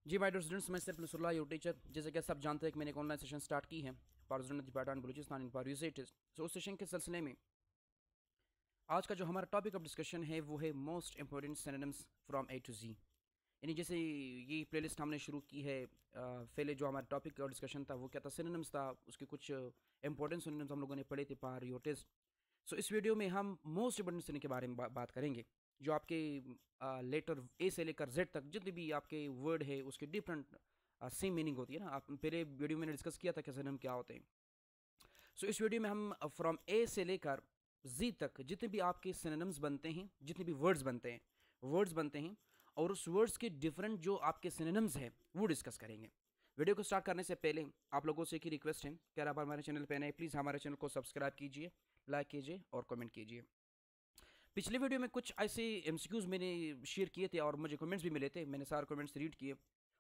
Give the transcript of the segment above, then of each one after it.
Ji my dear students, मैं सिर्फ Nasrallah your teacher. जैसे कि सब जानते हैं कि मैंने एक ऑनलाइन सेशन स्टार्ट की है for student part Balochistan in for usage test. So उस सेशन के सिलसिले में आज का जो हमारा टॉपिक ऑफ डिस्कशन है वो है most important synonyms from A to G. यानी जैसे ये प्लेलिस्ट हमने शुरू की है, पहले जो हमारा टॉपिक और डिस्कशन था वो क्या था, सिनोनिम्स था। उसके कुछ इंपॉर्टेंट सिनोनिम्स हम लोगों ने पढ़े थे फॉर योर टेस्ट। सो इस वीडियो में हम मोस्ट इंपॉर्टेंट सिनोनिम के बारे में बात करेंगे, जो आपके लेटर ए से लेकर जेड तक जितने भी आपके वर्ड है उसके डिफरेंट सेम मीनिंग होती है ना। आप पहले वीडियो में डिस्कस किया था कि सिनोनिम क्या होते हैं। सो इस वीडियो में हम फ्रॉम ए से लेकर जी तक जितने भी आपके सिनोनिम्स बनते हैं, जितने भी वर्ड्स बनते हैं और उस वर्ड्स के डिफरेंट जो आपके सिनोनिम्स हैं वो डिस्कस करेंगे। वीडियो को स्टार्ट करने से पहले आप लोगों से एक ही रिक्वेस्ट है कि अगर आप हमारे चैनल पर नए प्लीज़ हमारे चैनल को सब्सक्राइब कीजिए, लाइक कीजिए और कमेंट कीजिए। पिछले वीडियो में कुछ ऐसे एमसीक्यूज मैंने शेयर किए थे और मुझे कमेंट्स भी मिले थे, मैंने सारे कमेंट्स रीड किए।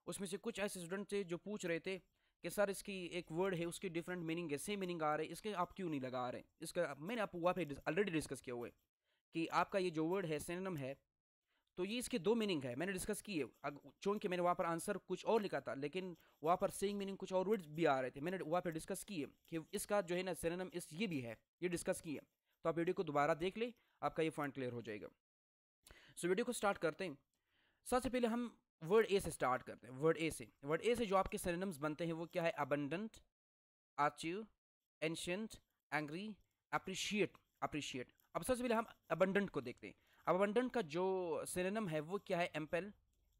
उसमें से कुछ ऐसे स्टूडेंट थे जो पूछ रहे थे कि सर इसकी एक वर्ड है उसकी डिफरेंट मीनिंग है, सेम मीनिंग आ रहे हैं, इसके आप क्यों नहीं लगा रहे हैं। इसका मैंने आपको वहाँ पे ऑलरेडी डिस्कस किया हुआ है कि आपका ये जो वर्ड है सिनोनिम है, तो ये इसके दो मीनिंग है, मैंने डिस्कस किए। चूंकि मैंने वहाँ पर आंसर कुछ और लिखा था लेकिन वहाँ पर सेम मीनिंग कुछ और वर्ड्स भी आ रहे थे, मैंने वहाँ पर डिस्कस किए कि इसका जो है ना सिनोनिम इस ये भी है, ये डिस्कस किए। तो आप वीडियो को दोबारा देख ले, आपका ये पॉइंट क्लियर हो जाएगा। सो वीडियो को स्टार्ट करते हैं। सबसे पहले हम वर्ड ए से स्टार्ट करते हैं। वर्ड ए से जो आपके सिनोनिम्स बनते हैं वो क्या है, abundant, achieve, ancient, angry, appreciate. अब सबसे पहले हम अबंडेंट को देखते हैं। अबंडेंट का जो सिनोनिम है वो क्या है, एम्पल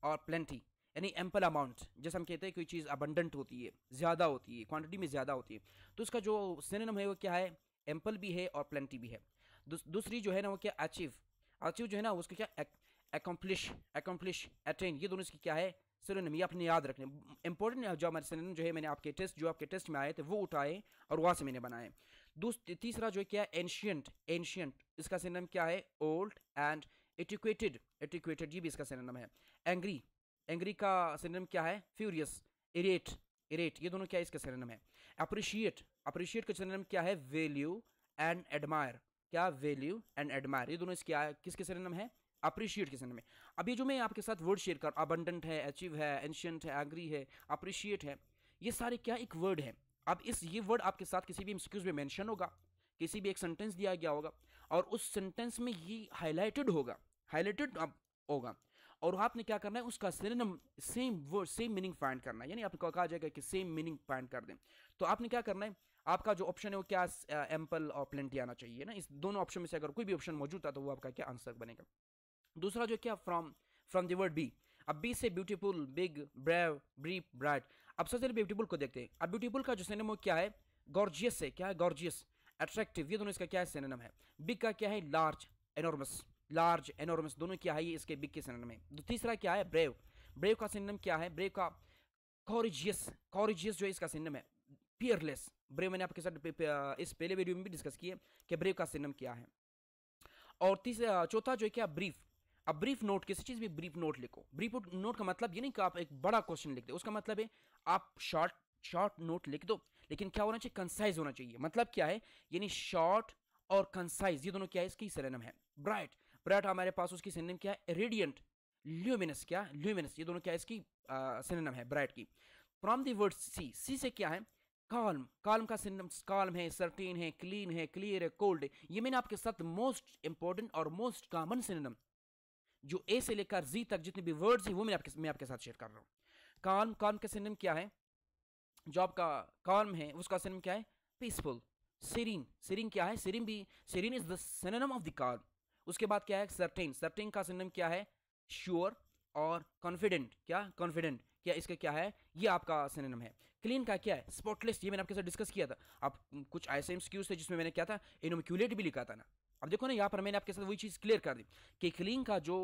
और प्लेंटी। यानी एम्पल अमाउंट, जैसे हम कहते हैं कोई चीज़ अबंडेंट होती है, ज़्यादा होती है, क्वांटिटी में ज़्यादा होती है, तो उसका जो सिनोनिम है वो क्या है, एम्पल भी है और प्लेंटी भी है। दूसरी जो है ना वो क्या, अचीव। अचीव जो है ना उसका क्या, अकम्प्लिश, अटेन, ये दोनों इसकी क्या है, सिनोनिम। ये अपने याद रखने इंपॉर्टेंट। जो हमारे सिनोनिम जो है मैंने आपके टेस्ट में आए थे वो उठाए और वहाँ से मैंने बनाए। तीसरा जो है क्या, एंशियंट, इसका सिनोनिम क्या है, ओल्ड एंड एटिक्वेटेड, ये भी इसका सिनोनिम है। एंग्री का सिनोनिम क्या है, फ्यूरियस, इरेट, ये दोनों क्या है, इसका सिनोनिम है। अप्रिशिएट का सिनोनिम क्या है, वैल्यू एंड एडमायर, क्या, वैल्यू एंड एडमायर, ये दोनों इसके किसके सिनोनिम है, अप्रिशिएट के सिनोनिम में। अभी जो मैं आपके साथ वर्ड शेयर कर, अबंडेंट है, अचीव है, एंशियंट है, एग्री है, अप्रिशिएट है, ये सारे क्या एक वर्ड है। अब ये वर्ड आपके साथ किसी भी एमसीक्यूज में मेंशन होगा, किसी भी एक सेंटेंस दिया गया होगा और उस सेंटेंस में ये हाईलाइटेड होगा और आपने क्या करना है, उसका synonym same word same meaning find करना है। यानी आपको कहा जाएगा कि सेम मीनिंग फाइंड कर दें, तो आपने क्या करना है, आपका जो ऑप्शन है वो क्या, एम्पल और प्लेंटी आना चाहिए ना। इस दोनों ऑप्शन में से अगर कोई भी ऑप्शन मौजूद था तो वो आपका क्या आंसर बनेगा। दूसरा जो क्या, फ्रॉम द वर्ड बी। अब बी से beautiful, big, brave, brief, bright. अब सबसे पहले ब्यूटीफुल को देखते हैं। अब ब्यूटीफुल का जो सिनोनिम क्या है, गॉर्जियस है, क्या है, गॉर्जियस, अट्रैक्टिव, ये दोनों इसका क्या है, सिनोनिम है। बिग का क्या है, लार्ज एनॉर्मस, दोनों क्या है, ये इसके बिग के सिनोनिम है। तीसरा क्या है, ब्रेव का सिनोनिम क्या है, ब्रेव का कॉरिजियस जो है इसका सिनोनिम है। पियरलेस, ब्रेव मैंने आपके साथ इस पहले वीडियो में भी डिस्कस किया कि ब्रेव का सिनोनिम क्या है। और चौथा जो है क्या, ब्रीफ। अब ब्रीफ नोट, किसी चीज में ब्रीफ नोट लिखो। ब्रीफ नोट का मतलब ये नहीं कि आप एक बड़ा क्वेश्चन लिख दो, उसका मतलब है आप शॉर्ट नोट लिख दो, लेकिन क्या होना चाहिए, कंसाइज होना चाहिए। मतलब क्या है, यानी शॉर्ट और कंसाइज, ये दोनों क्या है, इसकी सिनोनिम है। ब्राइट हमारे पास उसकी सिनोनिम क्या है, रेडियंट, ल्यूमिनस, ये दोनों क्या है, इसकी सिनोनिम है ब्राइट की। फ्रॉम द वर्ड सी से क्या है, काल्म का सिनोनिम काल्म है, सर्टेन है, क्लीन है, क्लियर है, कोल्ड है। ये मैंने आपके साथ मोस्ट इंपॉर्टेंट और मोस्ट कॉमन सिनोनिम जो ए से लेकर जी तक जितने भी वर्ड्स हैं वो मैं आपके साथ शेयर कर रहा हूँ। काल्म का सिनोनिम क्या है, जो आपका काल्म है उसका सिनोनिम क्या है, पीसफुल। सीरीन क्या है, serene is the synonym of the calm. उसके बाद क्या है, सर्टेन का सिनोनिम क्या है, श्योर और कॉन्फिडेंट, क्या इसका क्या है, ये आपका सिनोनिम है। क्लीन का क्या है, स्पॉटलेस, ये मैंने आपके साथ डिस्कस किया था। आप कुछ ऐसे एमसीक्यूज थे जिसमें मैंने क्या था, इनोमिक्यूलेट भी लिखा था ना। अब देखो ना यहाँ पर मैंने आपके साथ वही चीज़ क्लियर कर दी कि क्लीन का जो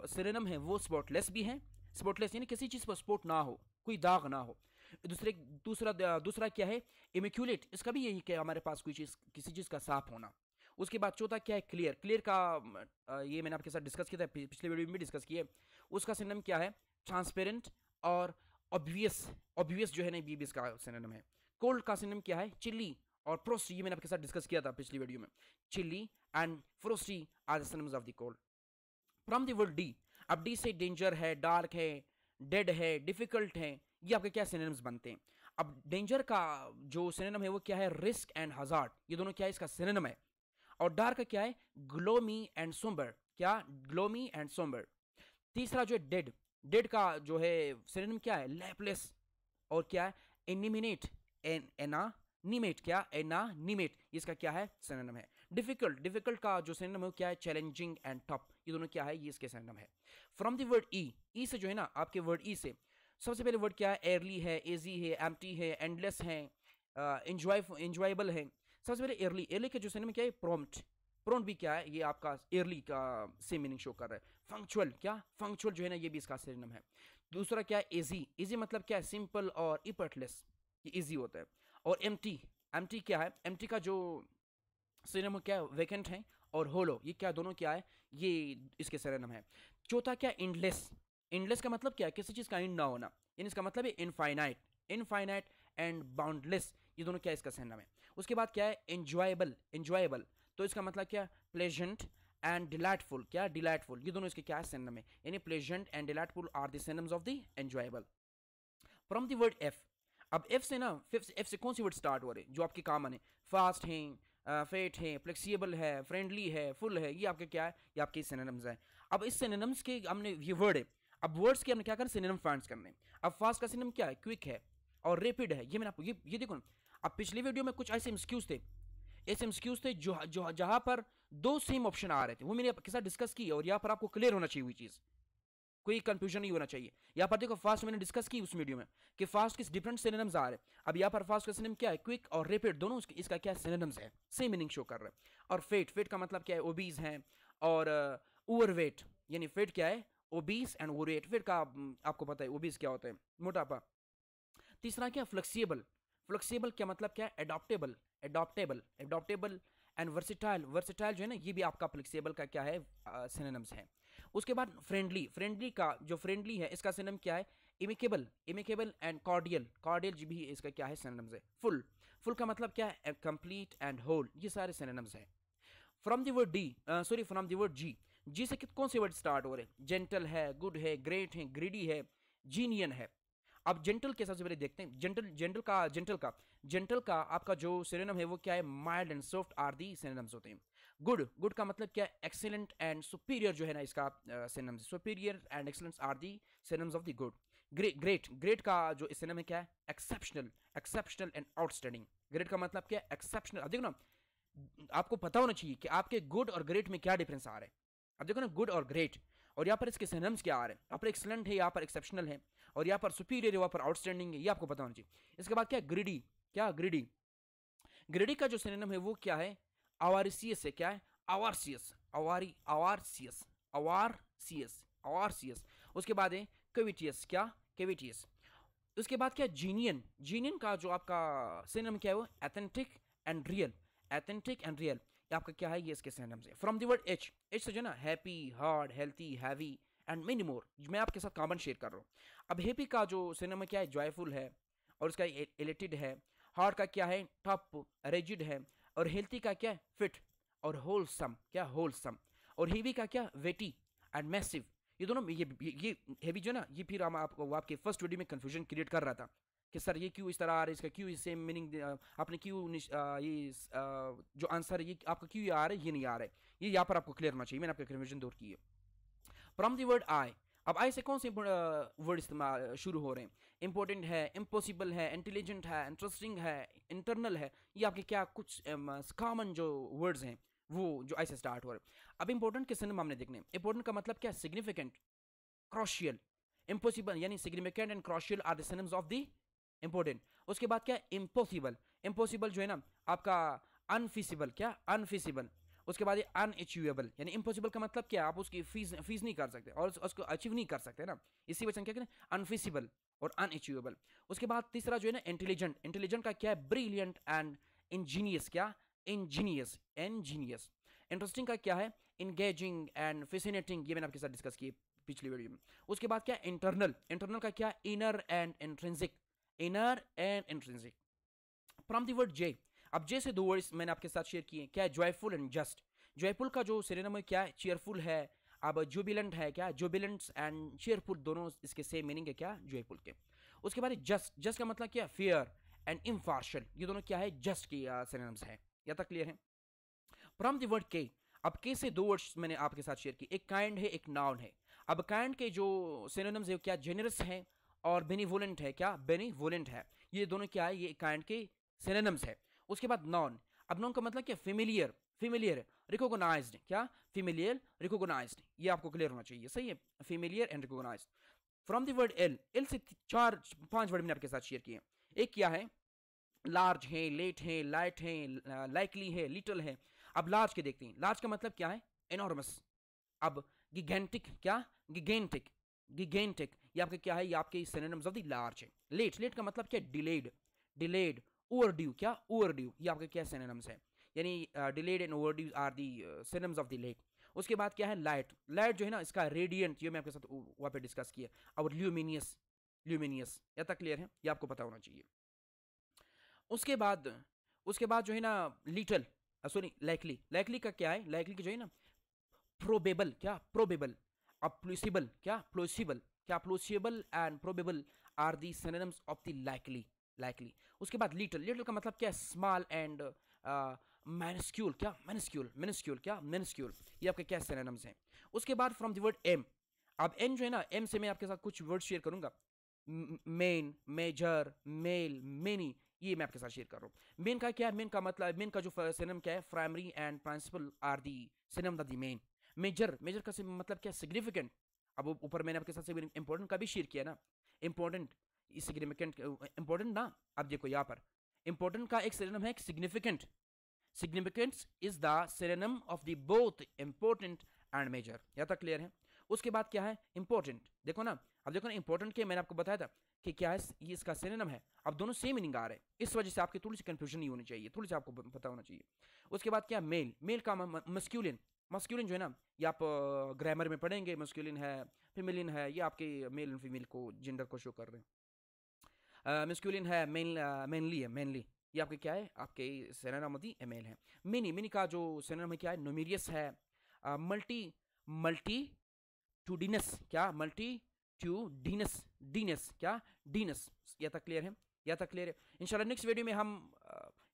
सिनोनिम है वो स्पॉटलेस भी है। स्पॉटलेस यानी किसी चीज़ पर स्पॉट ना हो, कोई दाग ना हो। दूसरा क्या है, इमिक्यूलेट, इसका भी यही क्या, हमारे पास कोई चीज़, किसी चीज़ का साफ होना। उसके बाद चौथा क्या है, क्लियर का ये मैंने आपके साथ डिस्कस किया था, पिछले वीडियो में भी डिस्कस किया है। उसका सिनोनिम क्या है, ट्रांसपेरेंट और ऑब्वियस जो है ना, ये भी इसका सिनोनिम है। कोल्ड का सिनोनिम क्या है, चिल्ली और फ्रोस्टी, ये मैंने आपके साथ डिस्कस किया था पिछली वीडियो में। Chilly and frosty are the synonyms of the cold. From the word D. अब डी से डेंजर है, डार्क है, डेड है, डिफिकल्ट है, ये आपके क्या सिनोनिम्स बनते हैं। अब डेंजर का जो सिनोनिम है वो क्या है, रिस्क एंड हजार्ड, ये दोनों क्या है इसका सिनोनिम है। और डार्क का क्या है, ग्लोमी एंड सोम्बर, क्या, ग्लोमी एंड सोम्बर। तीसरा जो है डेड, डेड का जो है सिनोनिम क्या है, लेपलेस, और क्या है, एनिमिनेट, एनानिमेट, क्या, एनानिमेट, इसका क्या है सिनोनिम है। डिफिकल्ट, डिफिकल्ट का जो सिनोनिम है वो क्या है, चैलेंजिंग एंड टफ, ये दोनों क्या है, ये इसके सिनोनिम है। फ्रॉम द वर्ड ई, ई से जो है ना आपके वर्ड ई से सबसे पहले वर्ड क्या है, एयरली है, एजी है, एम्प्टी है, एंडलेस है, इंजॉयबल है। सबसे पहले एयरली, एयरली के जो सिनोनिम क्या है, प्रॉम्प्ट, प्रॉम्प्ट भी क्या है, ये आपका एयरली का सेम मीनिंग शो कर रहा है। फंक्चुअल, क्या, फंक्चुअल जो है ना ये भी इसका सिनोनिम है। दूसरा क्या है, इजी, इजी मतलब क्या है, सिंपल और इफर्टलेस, ये इजी होता है। और एम्प्टी, एम्प्टी क्या है, एम्प्टी का जो सिनोनिम क्या है, वैकेंट है, और होलो, ये क्या दोनों क्या है, ये इसके सिनोनिम है। चौथा क्या, एंडलेस, एंडलेस का मतलब क्या है, किसी चीज का एंड ना होना, यानी इसका मतलब है इनफाइनाइट, इनफाइनाइट एंड बाउंडलेस, ये दोनों क्या इसका सिनोनिम है। उसके बाद क्या है, एंजॉयबल, एंजॉयबल, तो इसका मतलब क्या, प्लेजेंट एंड डिलाइटफुल, क्या, डिलाइटफुल, ये दोनों इसके क्या है सिनोनिम है, यानी pleasant and delightful are the synonyms of the enjoyable. From the word F, अब एफ से ना, एफ से कौन सी वर्ड स्टार्ट हो रहे जो आपके कॉमन है, फास्ट है, फेट है, फ्लेक्सिबल है, फ्रेंडली है, फुल है, ये आपके क्या है, ये आपके सिनोनिम्स है। अब इस सिनोनिम्स के हमने ये वर्ड है, अब वर्ड्स के हमने क्या करना, सिनोनिम फाइंड करने। अब फास्ट का सिनोनिम क्या है, क्विक है, और रैपिड है, ये मैंने आपको ये देखो ना। अब पिछली वीडियो में कुछ ऐसे एमसीक्यूज थे, ऐसे एमसीक्यूज थे जो जो जहां पर दो सेम ऑप्शन आ रहे थे, वो मैंने आपके साथ डिस्कस की, और यहाँ पर आपको क्लियर होना चाहिए हुई चीज़, कोई कंफ्यूजन नहीं होना चाहिए। यहाँ पर देखो फास्ट मैंने डिस्कस की उस वीडियो में कि फास्ट किस डिफरेंट सिनोनिम्स आ रहे हैं। अब यहाँ पर फास्ट का सिनोनिम क्या है, क्विक और रैपिड, दोनों इसका क्या सिनोनिम्स है, सेम मीनिंग शो कर रहे हैं। और फेट, फेट का मतलब क्या है, ओबीज है, और ओवरवेट, यानी फेट क्या है, ओबीस एंड ओवरवेट। फेट का आपको पता है ओबीस क्या होता है, मोटापा। तीसरा क्या, फ्लेक्सिबल, फ्लेक्सिबल क्या मतलब क्या है, एडॉप्टेबल, एडॉप्टेबल, एडॉप्टेबल एंड वर्सिटाइल, वर्सिटाइल जो है ना ये भी आपका फ्लेक्सिबल का क्या है सिनोनिम्स है। उसके बाद फ्रेंडली, फ्रेंडली का जो फ्रेंडली है इसका सिनोनिम क्या है, इमिकेबल, इमिकेबल एंड कॉर्डियल, कॉर्डियल भी इसका क्या है सिनोनिम्स है। फुल, फुल का मतलब क्या है, कंप्लीट एंड होल, ये सारे सिनोनिम्स है। From the word D, sorry from the word G, G से कौन से वर्ड स्टार्ट हो रहे हैं, जेंटल है, गुड है, ग्रेट है, ग्रीडी है, जीनियन है। अब जेंटल के सबसे पहले देखते हैं, जेंटल, जेंटल का आपका जो सिनोनिम है वो क्या है, mild and soft are the synonyms होते हैं। गुड, गुड का मतलब क्या है, एक्सीलेंट एंड सुपीरियर जो है ना इसका synonyms, superior and excellence are the synonyms of the good. Great, great का जो सिनोनिम है क्या है, exceptional, exceptional and outstanding. Great का मतलब क्या है, एक्सेप्शनल। अब देखो ना, आपको पता होना चाहिए कि आपके गुड और ग्रेट में क्या डिफरेंस आ रहा है। अब देखो ना, गुड और ग्रेट, और यहाँ पर इसके सिनोनिम्स क्या आ रहे हैं, यहाँ पर एक्सीलेंट है, यहाँ पर एक्सेप्शनल है, और यहाँ पर सुपीरियर है, वहाँ पर आउटस्टैंडिंग है, ये आपको पता होना चाहिए। इसके बाद क्या है, ग्रीडी, क्या, ग्रीडी, ग्रीडी का जो सिनोनिम है वो क्या है, अवारिसियस है, क्या है, अवारसियस, अवारी, अवारसियस, अवारसियस, अवारसियस। उसके बाद है कैविटियस, क्या, कैविटियस। उसके बाद क्या है, जीनियन, जीनियन का जो आपका सिनोनिम क्या है वो authentic and real, authentic and real, ये आपका क्या है, ये इसके सिनोनिम्स है। From the word H, H से जो ना happy, hard, healthy, heavy and many more, मैं आपके साथ कॉमन शेयर कर रहा हूँ। अब हैप्पी का जो सिनोनिम क्या है, जॉयफुल है, और उसका एलेटेड है। हार्ड का क्या है, टफ, रिजिड है, और हेल्थी का क्या है, फिट और होलसम, क्या, होलसम। और हेवी का क्या, वेटी एंड मैसिव। ये दोनों ये हेवी जो ना, ये फिर हम आपको आपके फर्स्ट वीडियो में कंफ्यूजन क्रिएट कर रहा था कि सर ये क्यों इस तरह आ रहा है, इसका क्यों सेम मीनिंग, आपने क्यों ये जो आंसर है ये आपका क्यों आ रहा है, ये नहीं आ रहा है, ये यहाँ पर आपको क्लियर होना चाहिए, मैंने आपका कन्फ्यूजन दूर की है। फ्रॉम द वर्ड आई, अब आई से कौन से वर्ड इस्तेमाल शुरू हो रहे हैं, इंपॉर्टेंट है, इम्पॉसिबल है, इंटेलिजेंट है, इंटरेस्टिंग है, इंटरनल है, ये आपके क्या कुछ कॉमन जो वर्ड्स हैं वो जो ऐसे स्टार्ट हो रहे हैं। अब इंपॉर्टेंट के सिनोनिम हमने देखने, इंपॉर्टेंट का मतलब क्या, सिग्निफिकेंट, क्रोशियल, इम्पॉसिबल, यानी significant and crucial are the synonyms of the important. उसके बाद क्या, इम्पॉसिबल, इम्पॉसिबल जो है ना आपका अनफिजिबल, क्या, अनफिजिबल। उसके बाद ये अनअचीवेबल, यानी इम्पॉसिबल का मतलब क्या, आप उसकी फीस नहीं कर सकते और उसको अचीव नहीं कर सकते ना, इसी वजह से क्या करें, अनफिजिबल और अनअचीवेबल। उसके बाद तीसरा जो है ना इंटेलिजेंट, इंटेलिजेंट का क्या है, ब्रिलियंट एंड इंजीनियस, क्या, इंजीनियस, इंजीनियस। इंटरेस्टिंग का क्या है, इंगेजिंग एंड फैसिनेटिंग, ये मैंने आपके साथ डिस्कस किए पिछली वीडियो में। उसके बाद क्या, इंटरनल, इंटरनल का क्या, inner and intrinsic, inner and intrinsic. From the word J, अब जे से दो वर्ड्स मैंने आपके साथ शेयर किए, क्या है, जॉयफुल एंड जस्ट। जॉयफुल का जो सिनोनिम है क्या है, चीयरफुल है, अब जुबिलेंट है क्या, जुबिलेंट एंड चेयरफुल दोनों इसके सेम मीनिंग है क्या, जॉयफुल के। उसके बाद जस्ट, जस्ट का मतलब क्या, फेयर एंड इम्पार्शियल, ये दोनों क्या है, जस्ट की सिनोनिम्स है। या तक क्लियर है। फ्रॉम द वर्ड के, अब के से दो वर्ड्स मैंने आपके साथ शेयर की, एक काइंड है एक नाउन है। अब काइंड के जो सिनोनिम्स है क्या, जेनरस है और बेनिवोलेंट है क्या, बेनिवोलेंट है। ये दोनों क्या है, ये काइंड के सिनोनिम्स है। उसके बाद नॉन, अब नॉन का मतलब क्या, फेमिलियर, फेमिलियर रिकॉग्नाइज्ड, क्या, फेमिलियर रिकॉग्नाइज्ड, ये आपको क्लियर होना चाहिए, सही है, familiar and recognised. From the word L, L से चार पांच वर्ड मैंने आपके साथ शेयर किए। एक क्या है, लार्ज है, लेट है, लाइट है, लाइकली है, लिटल है। अब लार्ज के देखते हैं, लार्ज का मतलब क्या है, एनॉर्मस। अब गिगेंटिक, क्या, गिगेंटिक, गिगेंटिक, ये आपके क्या है, ये आपके सिनोनिम्स ऑफ द लार्ज है। लेट, लेट का मतलब क्या, डिलेड, डिलेड, ओवरड्यू, क्या, ओवरड्यू, ये आपके क्या सिनोनिम्स है, यानी delayed and overdue are the synonyms of the late. उसके बाद क्या है, लाइट, लाइट जो है ना इसका रेडियंट, ये मैं आपके साथ वहाँ पे डिस्कस किया। और ल्यूमिनियस, ल्यूमिनियस, या तक क्लियर है, ये आपको पता होना चाहिए। उसके बाद, उसके बाद जो है ना लिटल, सॉरी लाइकली, लाइकली का क्या है, लाइकली की जो है ना प्रोबेबल, क्या, प्रोबेबल। अब प्लॉसिबल, क्या, प्लॉसिबल, क्या, plausible and probable are the synonyms of the likely, likely. उसके बाद लिटल, लिटल का मतलब क्या, स्मॉल एंड मैनिस्क्यूल, क्या, मैनिस्क्यूल, मिनिस्क्यूल, क्या, मिनिस्क्यूल, ये आपके क्या सिनोनिम्स हैं। उसके बाद फ्रॉम द वर्ड एम, अब एम जो है ना, एम से मैं आपके साथ कुछ वर्ड शेयर करूंगा, मेन, मेजर, मेल, मेनी, ये मैं आपके साथ शेयर कर रहा हूँ। मेन का क्या है, मेन का मतलब, मेन का जो सिनोनिम क्या है, primary and principal are the synonym of the main. Major, major का मतलब क्या, सिग्निफिकेंट। अब ऊपर मैंने आपके साथ इंपॉर्टेंट का भी शेयर किया ना, इंपॉर्टेंट, सिग्निफिकेंट, इंपॉर्टेंट ना। अब देखो यहाँ पर इंपॉर्टेंट का एक सिनोनिम है significant, significance is the synonym of the both important and major. यहाँ तक क्लियर है। उसके बाद क्या है, इंपॉर्टेंट, देखो ना, अब देखो ना इंपॉर्टेंट के मैंने आपको बताया था कि क्या है, ये इसका सिनोनिम है। अब दोनों सेम मीनिंग आ रहे हैं, इस वजह से आपकी थोड़ी सी कंफ्यूजन नहीं होनी चाहिए, थोड़ी सी आपको पता होना चाहिए। उसके बाद क्या, मेल, मेल का मस्क्यूलिन, मस्क्यूलिन जो है ना, ये आप ग्रामर में पढ़ेंगे, मस्क्यूलिन है, फीमेलिन है, ये आपके मेल एंड फीमेल को, जेंडर को शो कर रहे हैं। मस्क्यूलिन है, मेल, मेनली है, मेनली, ये आपके क्या है, आपके सिनोनिम ऑफ द मेल है। मिनी, मिनी का जो सिनोनिम है क्या है, न्यूमेरियस है। मल्टी, मल्टी टूडिनस, क्या, मल्टी टूडिनस, डीनस, क्या, डीनस। यह तक क्लियर है, यह तक क्लियर है। इंशाल्लाह नेक्स्ट वीडियो में हम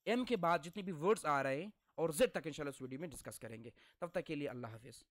एम के बाद जितने भी वर्ड्स आ रहे हैं और जेड तक इंशाल्लाह उस वीडियो में डिस्कस करेंगे। तब तक के लिए अल्लाह हाफिज़।